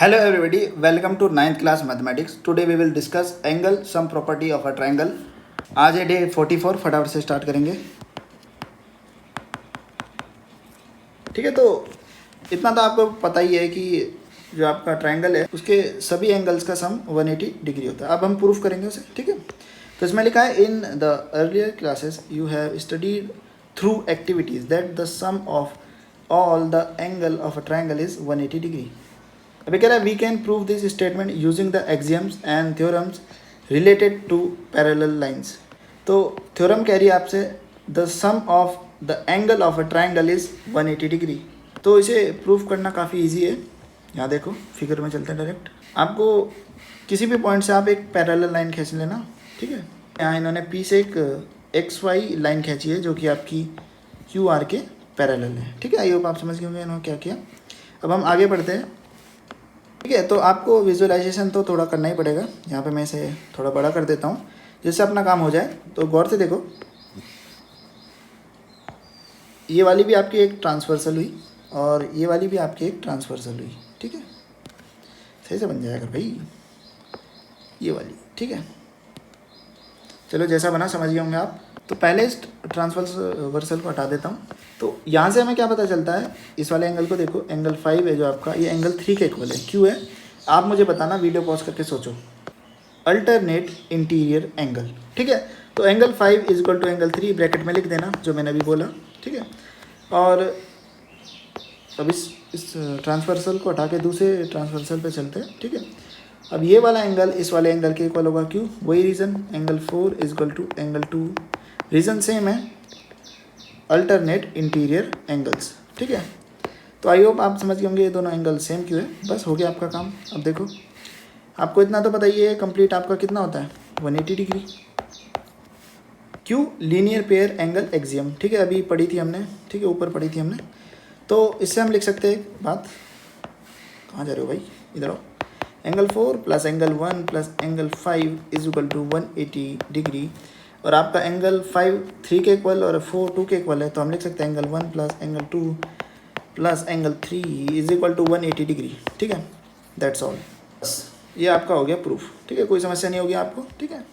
Hello everybody, welcome to 9th class mathematics. Today we will discuss angle sum property of a triangle. आज है day 44, फटाफट से start करेंगे. ठीक है, तो इतना तो आपको पता ही है कि जो आपका ट्रायंगल है उसके सभी एंगल्स का सम 180 डिग्री होता है. अब हम प्रूफ करेंगे उसे. ठीक है, तो इसमें लिखा है in the earlier classes you have studied through activities that the sum of all the angle of a triangle is 180 degree. अभी कह रहा है we can prove this statement using the axioms and theorems related to parallel lines. तो theorem कह रही है आपसे the sum of the angle of a triangle is 180 degree. तो इसे प्रूफ करना काफ़ी इजी है. यहाँ देखो फिगर में चलते हैं डायरेक्ट. आपको किसी भी पॉइंट से आप एक पैरेलल लाइन खींच लेना. ठीक है, यहाँ इन्होंने पी से एक XY लाइन खींची है जो कि आपकी QR के पैरेलल है. ठीक है, आई होप आप समझ गए होंगे इन्होंने क्या किया. अब हम आगे बढ़ते हैं. ठीक है, तो आपको विजुअलाइजेशन तो थोड़ा करना ही पड़ेगा. यहाँ पे मैं इसे थोड़ा बड़ा कर देता हूँ जिससे अपना काम हो जाए. तो गौर से देखो, ये वाली भी आपकी एक ट्रांसवर्सल हुई और ये वाली भी आपकी एक ट्रांसवर्सल हुई. ठीक है, सही से बन जाएगा भाई ये वाली. ठीक है, चलो जैसा बना समझ गए होंगे आप. तो पहले इस ट्रांसवर्सल को हटा देता हूँ. तो यहाँ से हमें क्या पता चलता है, इस वाले एंगल को देखो, एंगल 5 है जो आपका, ये एंगल 3 के इक्वल है. क्यों है आप मुझे बताना, वीडियो पॉज करके सोचो. Alternate interior angle. ठीक है, तो angle 5 is equal to angle 3 bracket में लिख देना जो मैंने अभी बोला. ठीक है, और अब इस ट्रांसवर्सल को हटा के दूसरे ट्रांसवर्सल पे चलते हैं. ठीक है, अब ये वाला एंगल इस वाले एंगल के इक्वल होगा. क्यों? वही reason, angle 4 is equal to angle 2. Reason same है, अल्टरनेट इंटीरियर एंगल्स. ठीक है, तो आई होप आप समझ गए होंगे ये दोनों एंगल सेम क्यों है. बस हो गया आपका काम. अब देखो, आपको इतना तो पता ही है कंप्लीट आपका कितना होता है 180 डिग्री. क्यों? Linear pair angle axiom. ठीक है, अभी पढ़ी थी हमने. ठीक है, ऊपर पढ़ी थी हमने. तो इससे हम लिख सकते हैं एक बात. कहाँ जा रहे हो भाई, इधर आओ. Angle 4 plus angle 1 plus angle 5 is equal to 180 degree. और आपका एंगल 5 3 के इक्वल और 4 2 के इक्वल है. तो हम लिख सकते हैं angle 1 plus angle 2 plus angle 3 is equal to 180 degree. ठीक है, दैट्स ऑल. बस ये आपका हो गया प्रूफ. ठीक है, कोई समस्या नहीं होगी आपको. ठीक है,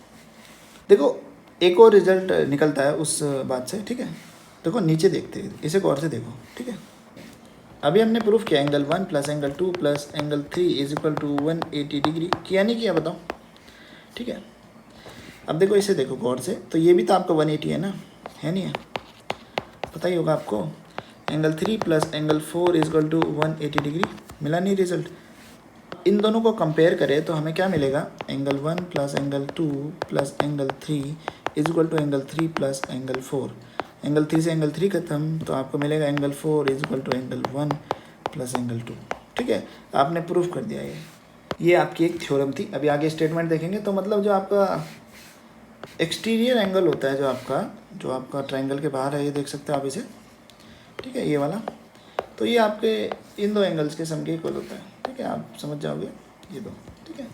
देखो एक और रिजल्ट निकलता है उस बात से. ठीक है, देखो नीचे देखते हैं, इसे गौर से देखो. ठीक है, अभी हमने प्रूफ किया angle 1 plus angle 2 plus angle 3 is equal to 180 degree. किया नहीं किया बताओ. ठीक है, अब देखो इसे देखो गौर से. तो ये भी तो आपका 180 है ना, है नहीं है, पता ही होगा आपको. Angle 3 plus angle 4 is equal to 180 degree. मिला नहीं रिजल्ट. इन दोनों को कंपेयर करें तो हमें क्या मिलेगा, angle 1 plus angle 2 plus angle 3 is equal to angle 3 plus angle 4. Angle 3 से एंगल 3 खत्म, तो आपको मिलेगा angle 4 is equal to angle 1 plus angle 2. ठीक है, आपने प्रूफ कर दिया. ये आपकी एक थ्योरम थी. अभी आगे स्टेटमेंट देखेंगे. तो मतलब जो आपका एक्सटीरियर एंगल होता है, जो आपका ट्रायंगल के बाहर है, ये देख सकते हो आप इसे. ठीक है, ये वाला. तो ये आपके इन दो एंगल्स के सम के इक्वल होता है. ठीक है, आप समझ जाओगे ये दो. ठीक है,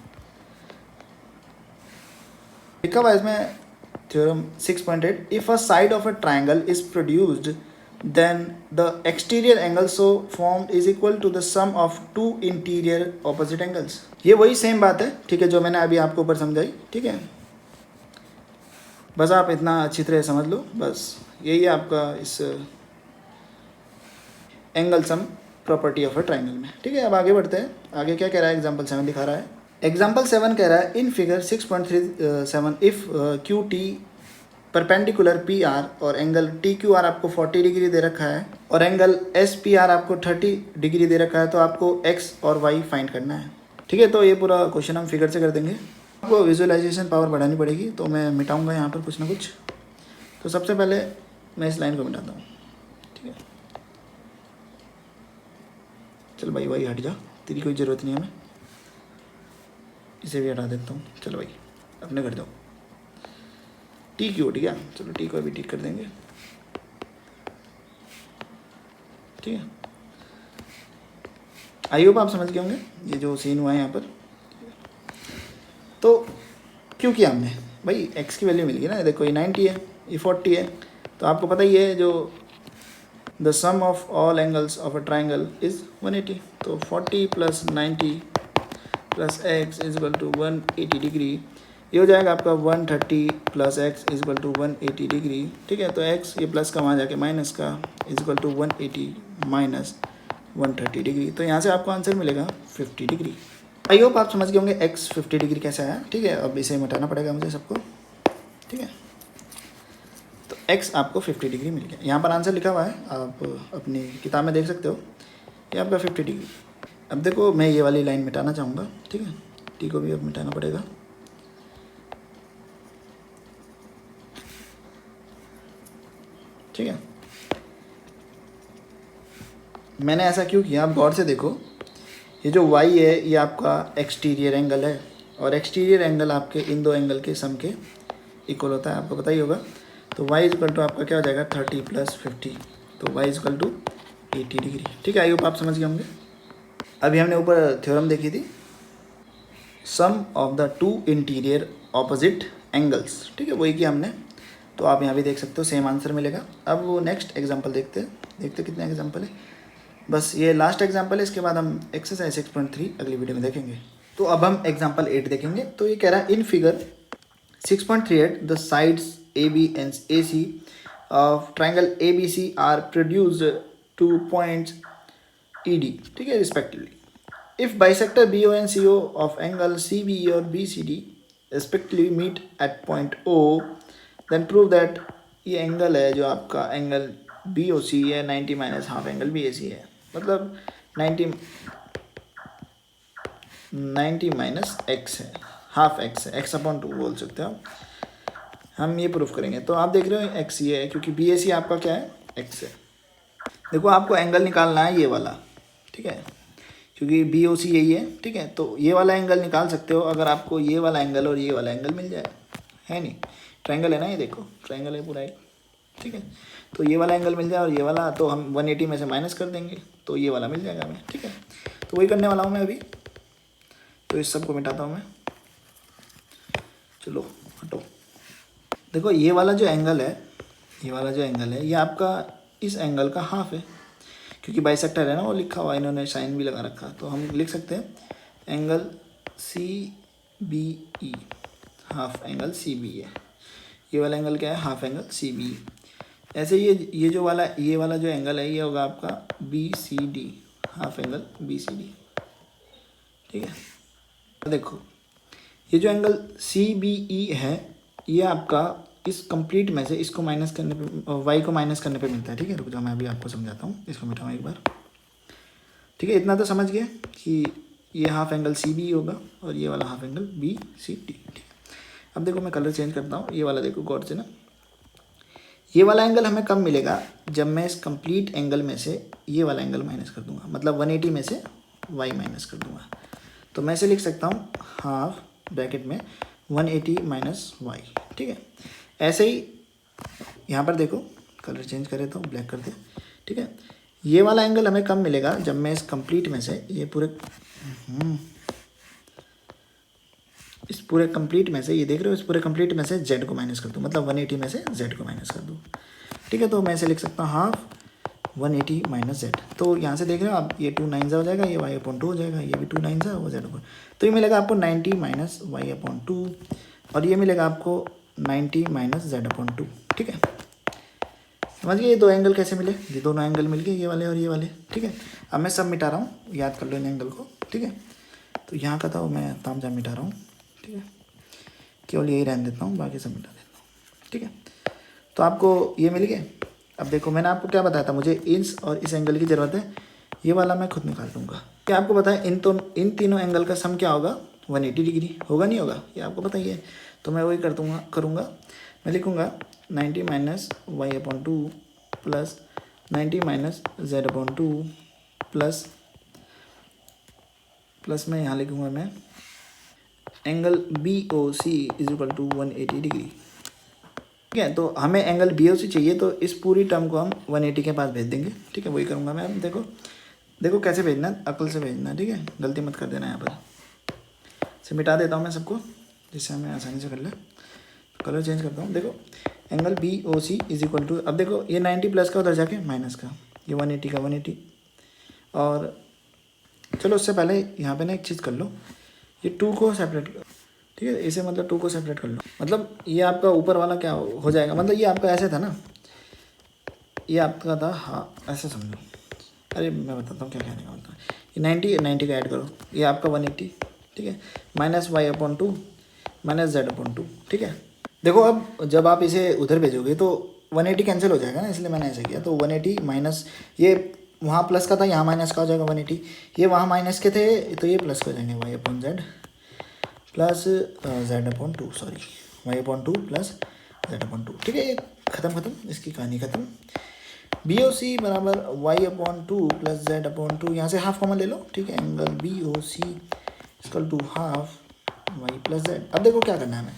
लिखा हुआ है इसमें theorem 6.8. If a side of a triangle is produced then the exterior angle so formed is equal to the sum of two interior opposite angles. ये वही सेम बात है. ठीक है, जो मैंने अभी आपको ऊपर समझाई. ठीक है, बस आप इतना अच्छी तरह समझ लो. बस यही है आपका इस angle sum property of a triangle में. ठीक है, अब आगे बढ़ते हैं. आगे क्या कह रहा है, एग्जांपल 7 दिखा रहा है. एग्जांपल 7 कह रहा है in figure 6.37 if QT perpendicular PR और एंगल TQR आपको 40 डिग्री दे रखा है और एंगल SPR आपको 30 डिग्री दे रखा है, तो आपको X और Y फाइंड करना है. ठीक है, तो ये पूरा क्वेश्चन हम फिगर से कर देंगे. आपको विजुअलाइजेशन पावर बढ़ानी पड़ेगी, तो मैं मिटाऊंगा यहाँ पर कुछ ना कुछ. तो सबसे पहले मैं इस लाइन को मिटाता हूँ. ठीक है, चल भाई वही हट जा, तेरी कोई ज़रूरत नहीं है. मैं इसे भी हटा देता हूँ. चलो भाई अपने घर जाओ. ठीक है, ठीक है, चलो टी को अभी ठीक कर देंगे. ठीक है, आई होप आप समझ गए होंगे ये जो सीन हुआ है यहाँ पर. तो क्यों किया हमने भाई, एक्स की वैल्यू मिल गई ना. देखो ये 90 है, ये 40 है. तो आपको पता ही है जो the sum of all angles of a triangle is 180. तो 40 plus 90 plus x is equal to 180 degree, ये हो जाएगा आपका 130 plus x is equal to 180 degree. ठीक है, तो एक्स ये प्लस का वहाँ जाके माइनस का is equal to 180 minus 130 degree, तो यहाँ से आपको आंसर मिलेगा 50 डिग्री। आई होप आप समझ गए होंगे एक्स 50 डिग्री कैसा है। ठीक है, अब इसे मिटाना पड़ेगा मुझे सबको। ठीक है, तो एक्स आपको 50 डिग्री मिल गया। यहाँ पर आंसर लिखा हुआ है, आप अपनी किताब में देख सकते हो, ये आपका 50 डिग्री। अब देखो मैं ये वाली लाइन मिटाना चाहूँगा। ठीक है, टी को भी अब मिटाना पड़ेगा। ठीक है, मैंने ऐसा क्यों किया, आप गौर से देखो, ये जो y है ये आपका एक्सटीरियर एंगल है, और एक्सटीरियर एंगल आपके इन दो एंगल के सम के इक्वल होता है, आपको पता ही होगा। तो y इक्वल टू आपका क्या हो जाएगा 30 प्लस 50, तो y इक्वल टू 80 डिग्री। ठीक है, आई होप आप समझ गए होंगे। अभी हमने ऊपर थ्योरम देखी थी, sum of the two interior opposite angles. ठीक है, वही किया हमने, तो आप यहाँ भी देख सकते हो, सेम आंसर मिलेगा। अब वो नेक्स्ट एग्जाम्पल देखते कितने एग्जाम्पल है, बस ये लास्ट एग्जाम्पल है, इसके बाद हम एक्सरसाइज 6.3 अगली वीडियो में देखेंगे। तो अब हम एग्जाम्पल 8 देखेंगे। तो ये कह रहा है in figure 6.38 the sides AB and AC of triangle ABC are produced 2 points ED, ठीक है, respectively. If bisector BO and CO of angle CBE और BCD respectively meet at point O, then prove that ये angle है जो आपका angle BOC है 90 minus half angle BAC है, मतलब 90 माइनस एक्स है, हाफ एक्स है, x अपॉन 2 बोल सकते हो। हम ये प्रूफ करेंगे। तो आप देख रहे हो एक्स ये है, क्योंकि BAC आपका क्या है, x है। देखो आपको एंगल निकालना है ये वाला, ठीक है, क्योंकि BOC यही है। ठीक है, तो ये वाला एंगल निकाल सकते हो अगर आपको ये वाला एंगल और ये वाला एंगल मिल जाए, है नहीं, ट्रायंगल है ना, ये देखो ट्रायंगल है पूरा एक। ठीक है, तो ये वाला एंगल मिल जाए और ये वाला, तो हम 180 में से माइनस कर देंगे तो ये वाला मिल जाएगा हमें। ठीक है, तो वही करने वाला हूँ मैं अभी। तो इस सब को मिटाता हूँ मैं, चलो हटो। देखो ये वाला जो एंगल है, ये वाला जो एंगल है ये आपका इस एंगल का हाफ है, क्योंकि बाइसेक्टर है ना, वो लिखा हुआ, इन्होंने साइन भी लगा रखा, तो हम लिख सकते हैं angle CBE, half angle CBE है। ये वाला एंगल क्या है, हाफ एंगल CBE। ऐसे ये जो वाला, ये वाला जो एंगल है ये होगा आपका BCD, हाफ एंगल BCD। ठीक है, देखो ये जो एंगल CBE है ये आपका इस कंप्लीट में से इसको माइनस करने पे, y को माइनस करने पे मिलता है। ठीक है, रुक जाओ मैं अभी आपको समझाता हूँ, इसको मिटाऊँ एक बार। ठीक है, इतना तो समझ गए कि ये हाफ एंगल CBE होगा और ये वाला हाफ एंगल BCD। ठीक है, अब देखो मैं कलर चेंज करता हूँ, ये वाला देखो गौर से ना, ये वाला एंगल हमें कब मिलेगा, जब मैं इस कंप्लीट एंगल में से ये वाला एंगल माइनस कर दूंगा, मतलब 180 में से y माइनस कर दूंगा। तो मैं इसे लिख सकता हूँ हाफ ब्रैकेट में 180 माइनस y। ठीक है, ऐसे ही यहाँ पर देखो, कलर चेंज करें तो ब्लैक कर दे। ठीक है, ये वाला एंगल हमें कब मिलेगा, जब मैं इस कंप्लीट में से ये पूरे इस पूरे कंप्लीट में से, ये देख रहे हो, इस पूरे कंप्लीट में से z को माइनस कर दूँ, मतलब 180 में से z को माइनस कर दूँ। ठीक है, तो मैं इसे लिख सकता हूँ हाफ 180 माइनस z। तो यहाँ से देख रहे हो आप, ये 2 9 हो जाएगा, ये y अपॉन 2 हो जाएगा, ये भी 2 9 वो z अपॉन, तो ये मिलेगा आपको 90 माइनस y अपॉन 2, और ये मिलेगा आपको 90 माइनस z अपॉन 2। ठीक है, समझ गए ये दो एंगल कैसे मिले, ये दोनों एंगल मिल गए, ये वाले और ये वाले। ठीक है, अब मैं सब मिटा रहा हूँ, याद कर लो इन एंगल को। ठीक है, तो यहाँ का था वो मैं तामझाम मिटा रहा हूँ। ठीक है, केवल यही रहने देता हूँ, बाकी सब मिटा देता हूँ। ठीक है, तो आपको ये मिल गए। अब देखो मैंने आपको क्या बताया था, मुझे इंस और इस एंगल की ज़रूरत है, ये वाला मैं खुद निकाल लूँगा। क्या आपको पता है इन तीनों एंगल का सम क्या होगा, 180 डिग्री होगा, नहीं होगा, ये आपको पता ही है। तो मैं वही करूँगा, मैं लिखूँगा 90 minus y upon 2 plus 90 minus z upon 2 plus मैं यहाँ लिखूँगा मैं angle BOC is equal to 180 degree. ठीक है, तो हमें एंगल BOC चाहिए, तो इस पूरी टर्म को हम 180 के पास भेज देंगे। ठीक है, वही करूँगा मैं। देखो कैसे भेजना है, अकल से भेजना है। ठीक है, गलती मत कर देना। यहाँ पर से मिटा देता हूँ मैं सबको, जिससे हमें आसानी से कर ले। कलर चेंज करता हूँ। देखो angle BOC is equal to, अब देखो ये 90 प्लस का उधर जाके माइनस का, ये 180 का 180। और चलो उससे पहले यहाँ पे ना एक चीज़ कर लो, ये 2 को सेपरेट, ठीक है, इसे मतलब 2 को सेपरेट कर लो, मतलब ये आपका ऊपर वाला क्या हो जाएगा, मतलब ये आपका ऐसे था ना, ये आपका था, हाँ ऐसे समझो, अरे मैं बताता हूँ क्या कहने का मतलब, ये 90 का ऐड करो, ये आपका 180, ठीक है, माइनस y/2 माइनस z/2, ठीक है। देखो अब जब आप इसे उधर भेजोगे तो 180 कैंसिल हो जाएगा ना, इसलिए मैंने ऐसे किया, तो 180 माइनस ये वहाँ प्लस का था, यहाँ माइनस का हो जाएगा 180, ये वहाँ माइनस के थे तो ये प्लस हो जाएंगे y/z plus z/2, sorry y/2 plus z/2, ठीक है, ये ख़त्म, इसकी कहानी ख़त्म। BOC बराबर y/2 प्लस z/2, यहाँ से हाफ कॉमन ले लो, ठीक है, angle BOC equal to half y plus z. अब देखो क्या करना है हमें,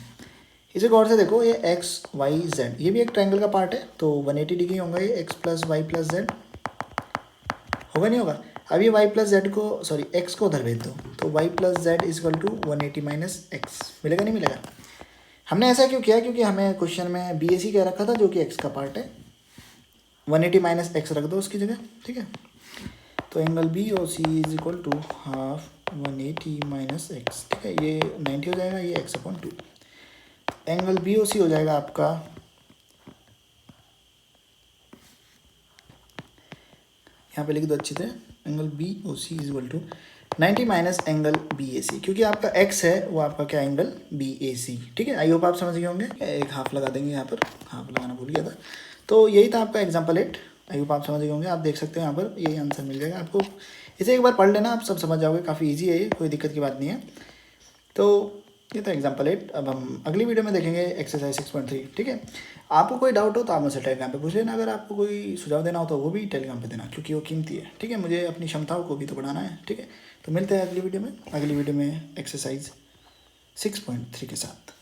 इसे गौर से देखो, ये x y z ये भी एक ट्रायंगल का पार्ट है, तो 180 डिग्री होगा ये x plus y plus z, होगा नहीं होगा। अब ये y प्लस जेड को, सॉरी x को उधर भेज दो, तो y plus z is equal to 180 minus x, मिलेगा नहीं मिलेगा। हमने ऐसा क्यों किया, क्योंकि हमें क्वेश्चन में BAC कह रखा था जो कि x का पार्ट है, 180 माइनस एक्स रख दो उसकी जगह, ठीक है। तो angle BOC is equal to half 180 minus x, ठीक है, ये 90 हो जाएगा, ये x/2, एंगल BOC हो जाएगा आपका, यहाँ पे लिख दो अच्छी तरह, angle BOC is equal to 90 minus angle BAC, क्योंकि आपका x है वो आपका क्या एंगल BAC, ठीक है। आई होप आप समझ गए होंगे, एक हाफ लगा देंगे यहाँ पर, हाफ लगाना भूल गया था। तो यही था आपका एग्जाम्पल 8, आई होप आप समझ गए होंगे, आप देख सकते हैं यहाँ पर यही आंसर मिल जाएगा आपको, इसे एक बार पढ़ लेना, आप सब समझ जाओगे, काफ़ी ईजी है ये, कोई दिक्कत की बात नहीं है। तो ये था एग्जाम्पल 8, अब हम अगली वीडियो में देखेंगे एक्सरसाइज 6.3, ठीक है। आपको कोई डाउट हो तो आप मुझसे टेलीग्राम पे पूछ लेना, अगर आपको कोई सुझाव देना हो तो वो भी टेलीग्राम पे देना, क्योंकि वो कीमती है, ठीक है, मुझे अपनी क्षमताओं को भी तो बढ़ाना है, ठीक है। तो मिलते हैं अगली वीडियो में, अगली वीडियो में एक्सरसाइज 6.3 के साथ।